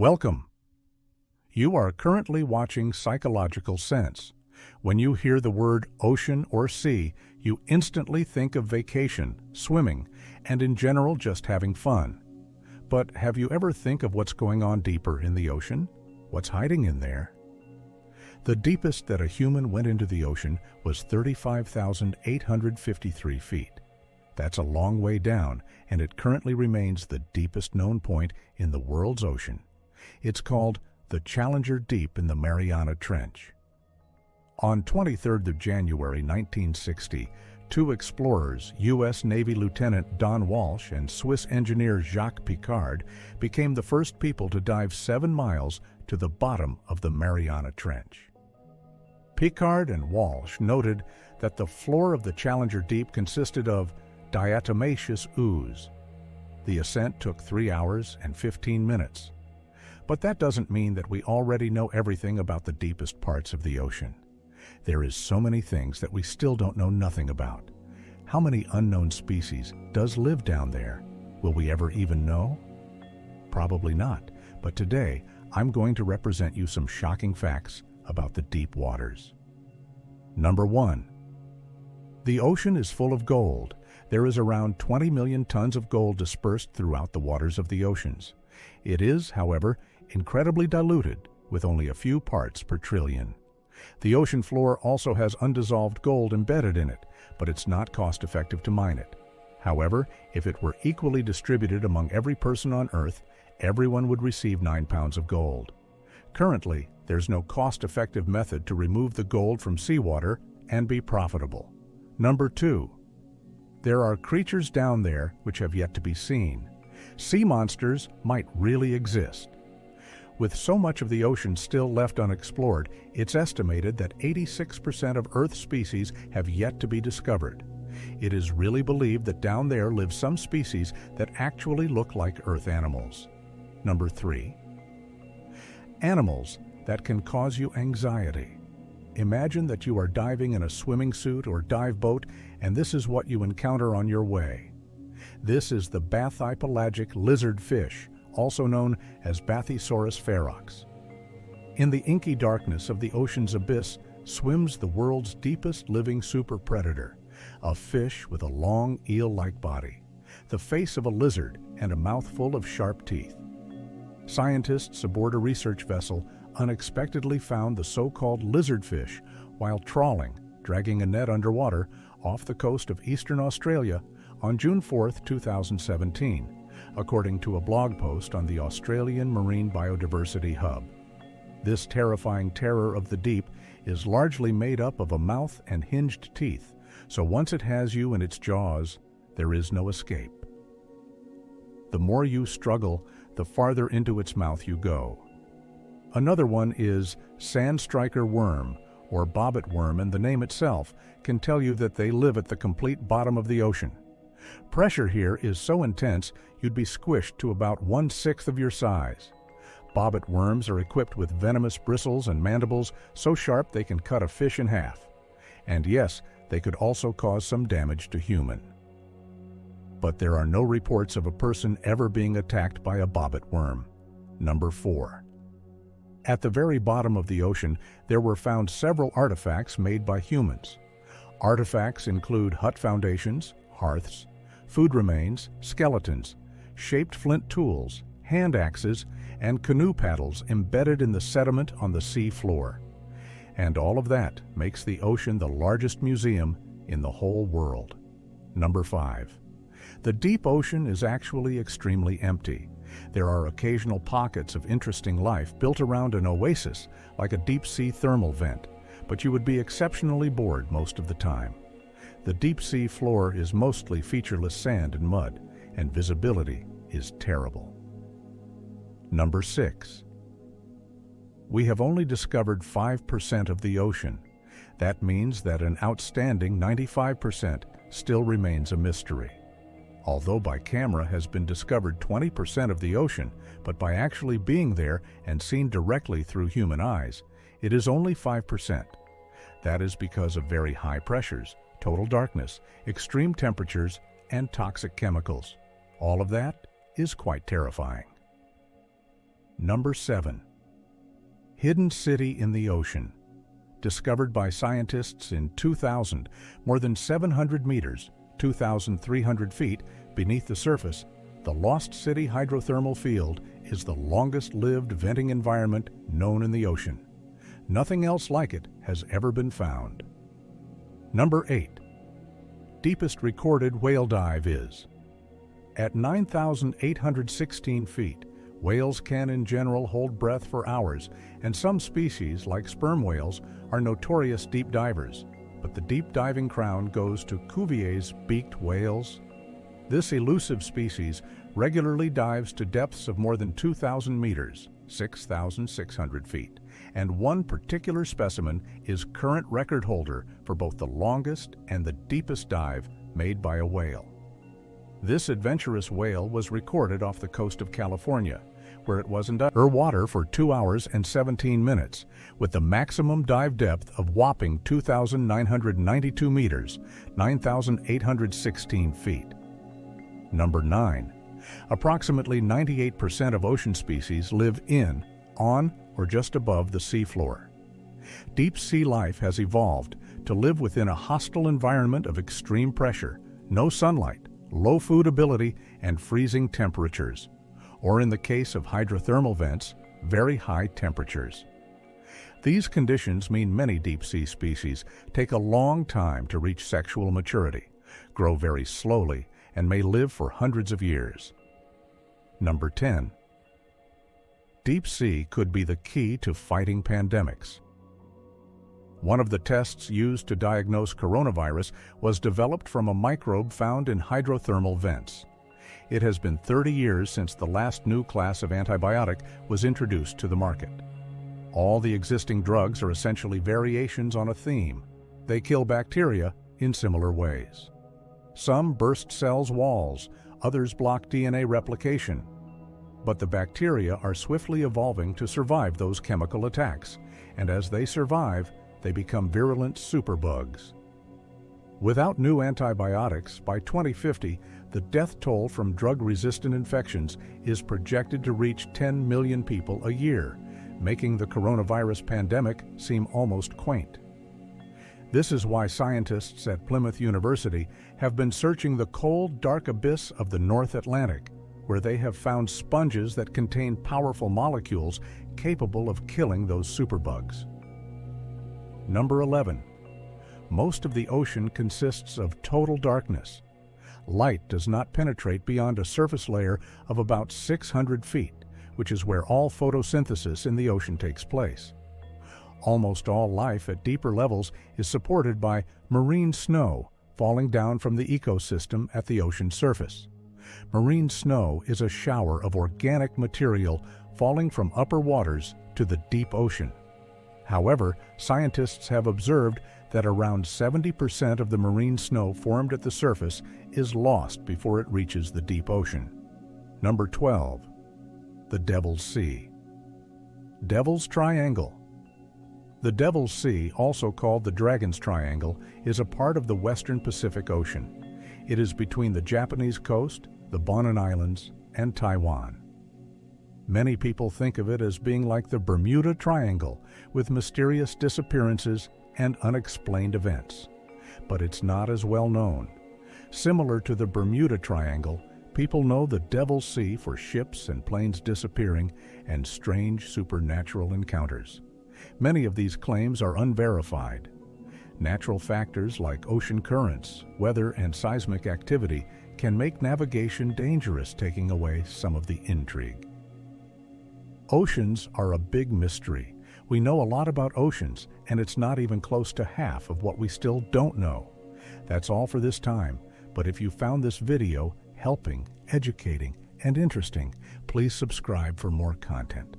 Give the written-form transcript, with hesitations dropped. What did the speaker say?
Welcome. You are currently watching Psychological Sense. When you hear the word ocean or sea, you instantly think of vacation, swimming, and in general just having fun. But have you ever think of what's going on deeper in the ocean? What's hiding in there? The deepest that a human went into the ocean was 35,853 feet. That's a long way down, and it currently remains the deepest known point in the world's ocean. It's called the Challenger Deep in the Mariana Trench. On 23rd of January 1960, two explorers, U.S. Navy Lieutenant Don Walsh and Swiss engineer Jacques Piccard, became the first people to dive 7 miles to the bottom of the Mariana Trench. Piccard and Walsh noted that the floor of the Challenger Deep consisted of diatomaceous ooze. The ascent took 3 hours and 15 minutes. But that doesn't mean that we already know everything about the deepest parts of the ocean. There is so many things that we still don't know nothing about. How many unknown species does live down there? Will we ever even know? Probably not, but today I'm going to represent you some shocking facts about the deep waters. Number 1. The ocean is full of gold. There is around 20 million tons of gold dispersed throughout the waters of the oceans. It is, however, incredibly diluted, with only a few parts per trillion. The ocean floor also has undissolved gold embedded in it, but it's not cost-effective to mine it. However, if it were equally distributed among every person on Earth, everyone would receive 9 pounds of gold. Currently, there's no cost-effective method to remove the gold from seawater and be profitable. Number 2. There are creatures down there which have yet to be seen. Sea monsters might really exist. With so much of the ocean still left unexplored, it's estimated that 86% of Earth species have yet to be discovered. It is really believed that down there live some species that actually look like Earth animals. Number 3. Animals that can cause you anxiety. Imagine that you are diving in a swimming suit or dive boat, and this is what you encounter on your way. This is the bathypelagic lizard fish, also known as Bathysaurus ferox. In the inky darkness of the ocean's abyss swims the world's deepest living superpredator, a fish with a long eel-like body, the face of a lizard, and a mouthful of sharp teeth. Scientists aboard a research vessel unexpectedly found the so-called lizardfish while trawling, dragging a net underwater off the coast of eastern Australia on June 4, 2017. According to a blog post on the Australian Marine Biodiversity Hub. This terrifying terror of the deep is largely made up of a mouth and hinged teeth, so once it has you in its jaws, there is no escape. The more you struggle, the farther into its mouth you go. Another one is sand striker worm, or bobbit worm, and the name itself can tell you that they live at the complete bottom of the ocean. Pressure here is so intense you'd be squished to about 1/6 of your size. Bobbit worms are equipped with venomous bristles and mandibles so sharp they can cut a fish in half. And yes, they could also cause some damage to human. But there are no reports of a person ever being attacked by a bobbit worm. Number 4. At the very bottom of the ocean, there were found several artifacts made by humans. Artifacts include hut foundations, hearths, food remains, skeletons, shaped flint tools, hand axes, and canoe paddles embedded in the sediment on the sea floor. And all of that makes the ocean the largest museum in the whole world. Number 5. The deep ocean is actually extremely empty. There are occasional pockets of interesting life built around an oasis, like a deep-sea thermal vent, but you would be exceptionally bored most of the time. The deep-sea floor is mostly featureless sand and mud, and visibility is terrible. Number 6. We have only discovered 5% of the ocean. That means that an outstanding 95% still remains a mystery. Although by camera has been discovered 20% of the ocean, but by actually being there and seen directly through human eyes, it is only 5%. That is because of very high pressures, total darkness, extreme temperatures, and toxic chemicals. All of that is quite terrifying. Number 7. Hidden city in the ocean. Discovered by scientists in 2000, more than 700 meters, 2,300 feet beneath the surface, the Lost City hydrothermal field is the longest-lived venting environment known in the ocean. Nothing else like it has ever been found. Number 8. Deepest recorded whale dive is. At 9,816 feet, whales can in general hold breath for hours, and some species, like sperm whales, are notorious deep divers. But the deep diving crown goes to Cuvier's beaked whales. This elusive species regularly dives to depths of more than 2,000 meters, 6,600 feet, and one particular specimen is current record holder for both the longest and the deepest dive made by a whale. This adventurous whale was recorded off the coast of California, where it was underwater for 2 hours and 17 minutes, with the maximum dive depth of whopping 2,992 meters, 9,816 feet. Number 9. Approximately 98% of ocean species live in, on, or just above the seafloor. Deep sea life has evolved to live within a hostile environment of extreme pressure, no sunlight, low foodability, and freezing temperatures, or in the case of hydrothermal vents, very high temperatures. These conditions mean many deep-sea species take a long time to reach sexual maturity, grow very slowly, and may live for hundreds of years. Number 10. Deep sea could be the key to fighting pandemics. One of the tests used to diagnose coronavirus was developed from a microbe found in hydrothermal vents. It has been 30 years since the last new class of antibiotic was introduced to the market. All the existing drugs are essentially variations on a theme. They kill bacteria in similar ways. Some burst cells' walls, others block DNA replication. But the bacteria are swiftly evolving to survive those chemical attacks, and as they survive, they become virulent superbugs. Without new antibiotics, by 2050, the death toll from drug-resistant infections is projected to reach 10 million people a year, making the coronavirus pandemic seem almost quaint. This is why scientists at Plymouth University have been searching the cold, dark abyss of the North Atlantic, where they have found sponges that contain powerful molecules capable of killing those superbugs. Number 11. Most of the ocean consists of total darkness. Light does not penetrate beyond a surface layer of about 600 feet, which is where all photosynthesis in the ocean takes place. Almost all life at deeper levels is supported by marine snow falling down from the ecosystem at the ocean surface. Marine snow is a shower of organic material falling from upper waters to the deep ocean. However, scientists have observed that around 70% of the marine snow formed at the surface is lost before it reaches the deep ocean. Number 12. The Devil's Sea. Devil's Triangle. The Devil's Sea, also called the Dragon's Triangle, is a part of the western Pacific Ocean. It is between the Japanese coast, the Bonin Islands, and Taiwan. Many people think of it as being like the Bermuda Triangle, with mysterious disappearances and unexplained events. But it's not as well known. Similar to the Bermuda Triangle, people know the Devil's Sea for ships and planes disappearing and strange supernatural encounters. Many of these claims are unverified. Natural factors like ocean currents, weather, and seismic activity can make navigation dangerous, taking away some of the intrigue. Oceans are a big mystery. We know a lot about oceans, and it's not even close to half of what we still don't know. That's all for this time, but if you found this video helping, educating, and interesting, please subscribe for more content.